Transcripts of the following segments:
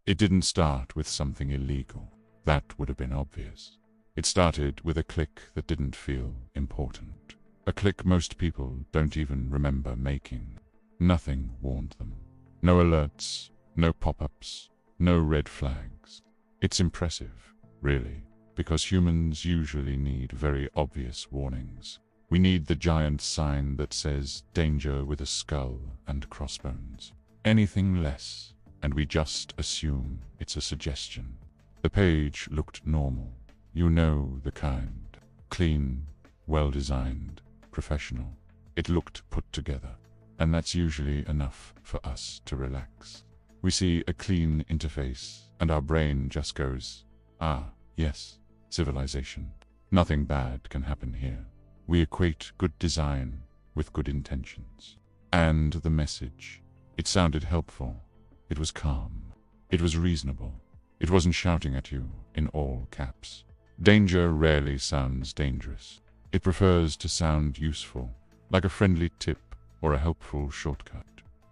It didn't start with something illegal. That would have been obvious. It started with a click that didn't feel important. A click most people don't even remember making. Nothing warned them. No alerts, no pop-ups, no red flags. It's impressive, really, because humans usually need very obvious warnings. We need the giant sign that says danger with a skull and crossbones. Anything less, and we just assume it's a suggestion. The page looked normal. You know the kind. Clean, well-designed, professional. It looked put together, and that's usually enough for us to relax. We see a clean interface, and our brain just goes, ah, yes, civilization. Nothing bad can happen here. We equate good design with good intentions. And the message. It sounded helpful. It was calm. It was reasonable. It wasn't shouting at you in all caps. Danger rarely sounds dangerous. It prefers to sound useful, like a friendly tip or a helpful shortcut.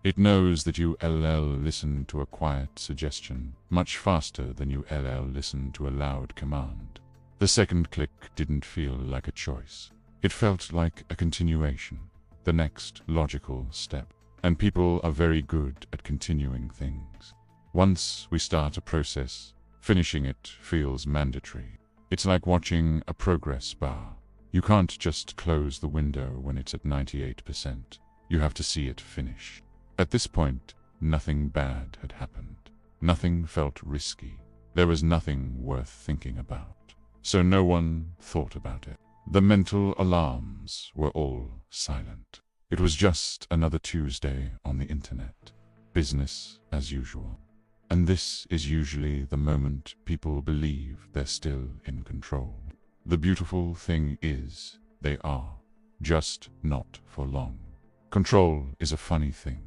It knows that you listen to a quiet suggestion much faster than you listen to a loud command. The second click didn't feel like a choice. It felt like a continuation, the next logical step. And people are very good at continuing things. Once we start a process, finishing it feels mandatory. It's like watching a progress bar. You can't just close the window when it's at 98%. You have to see it finish. At this point, nothing bad had happened. Nothing felt risky. There was nothing worth thinking about. So no one thought about it. The mental alarms were all silent. It was just another Tuesday on the internet. Business as usual. And this is usually the moment people believe they're still in control. The beautiful thing is, they are. Just not for long. Control is a funny thing.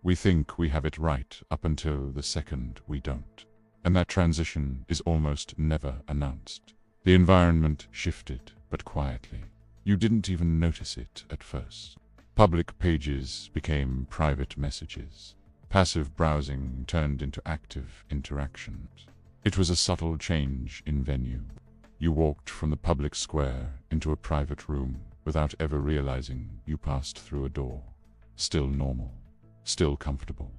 We think we have it right up until the second we don't. And that transition is almost never announced. The environment shifted, but quietly. You didn't even notice it at first. Public pages became private messages. Passive browsing turned into active interactions. It was a subtle change in venue. You walked from the public square into a private room without ever realizing you passed through a door. Still normal. Still comfortable.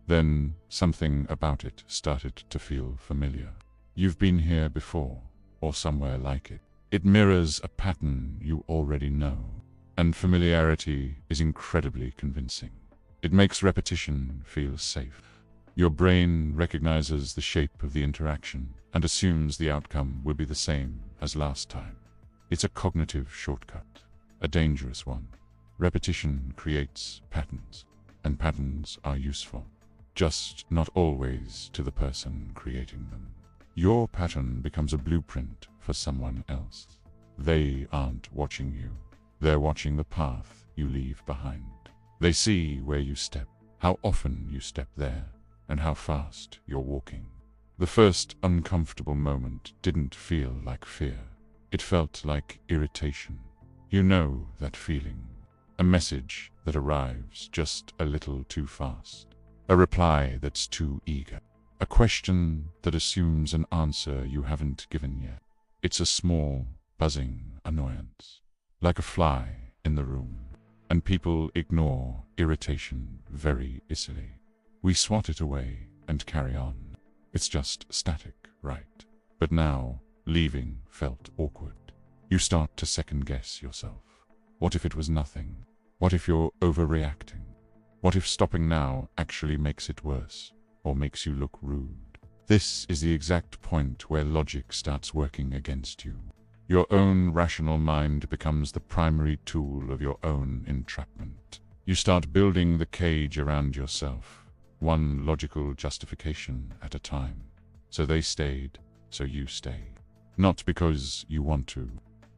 Then something about it started to feel familiar. You've been here before, or somewhere like it. It mirrors a pattern you already know. And familiarity is incredibly convincing. It makes repetition feel safe. Your brain recognizes the shape of the interaction and assumes the outcome will be the same as last time. It's a cognitive shortcut, a dangerous one. Repetition creates patterns, and patterns are useful, just not always to the person creating them. Your pattern becomes a blueprint for someone else. They aren't watching you. They're watching the path you leave behind. They see where you step, how often you step there, and how fast you're walking. The first uncomfortable moment didn't feel like fear. It felt like irritation. You know that feeling. A message that arrives just a little too fast. A reply that's too eager. A question that assumes an answer you haven't given yet. It's a small, buzzing annoyance. Like a fly in the room. And people ignore irritation very easily. We swat it away and carry on. It's just static, right? But now, leaving felt awkward. You start to second-guess yourself. What if it was nothing? What if you're overreacting? What if stopping now actually makes it worse, or makes you look rude? This is the exact point where logic starts working against you. Your own rational mind becomes the primary tool of your own entrapment. You start building the cage around yourself, one logical justification at a time. So they stayed, so you stay. Not because you want to,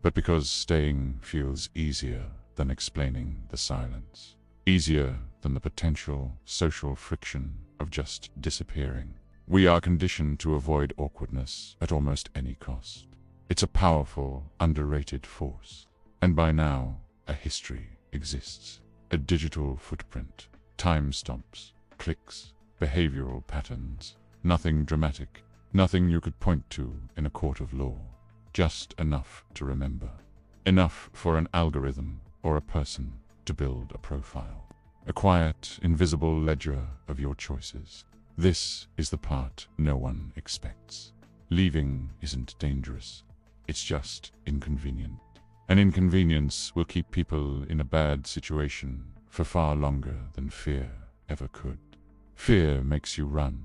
but because staying feels easier than explaining the silence. Easier than the potential social friction of just disappearing. We are conditioned to avoid awkwardness at almost any cost. It's a powerful, underrated force. And by now, a history exists. A digital footprint, timestamps, clicks, behavioral patterns. Nothing dramatic, nothing you could point to in a court of law. Just enough to remember. Enough for an algorithm or a person to build a profile. A quiet, invisible ledger of your choices. This is the part no one expects. Leaving isn't dangerous. It's just inconvenient. An inconvenience will keep people in a bad situation for far longer than fear ever could. Fear makes you run.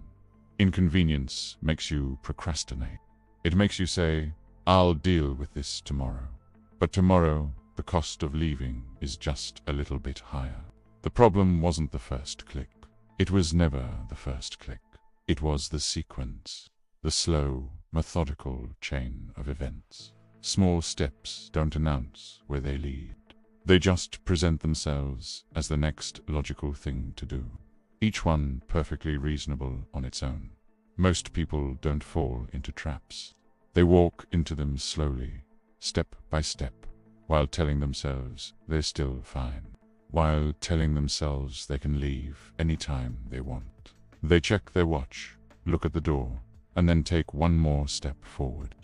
Inconvenience makes you procrastinate. It makes you say, I'll deal with this tomorrow. But tomorrow, the cost of leaving is just a little bit higher. The problem wasn't the first click. It was never the first click. It was the sequence. The slow, methodical chain of events. Small steps don't announce where they lead. They just present themselves as the next logical thing to do. Each one perfectly reasonable on its own. Most people don't fall into traps. They walk into them slowly, step by step, while telling themselves they're still fine. While telling themselves they can leave anytime they want. They check their watch, look at the door, and then take one more step forward.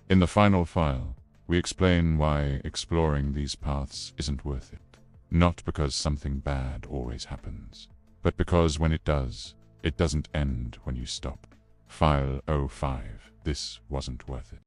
In the final file, we explain why exploring these paths isn't worth it. Not because something bad always happens, but because when it does, it doesn't end when you stop. File 05. This wasn't worth it.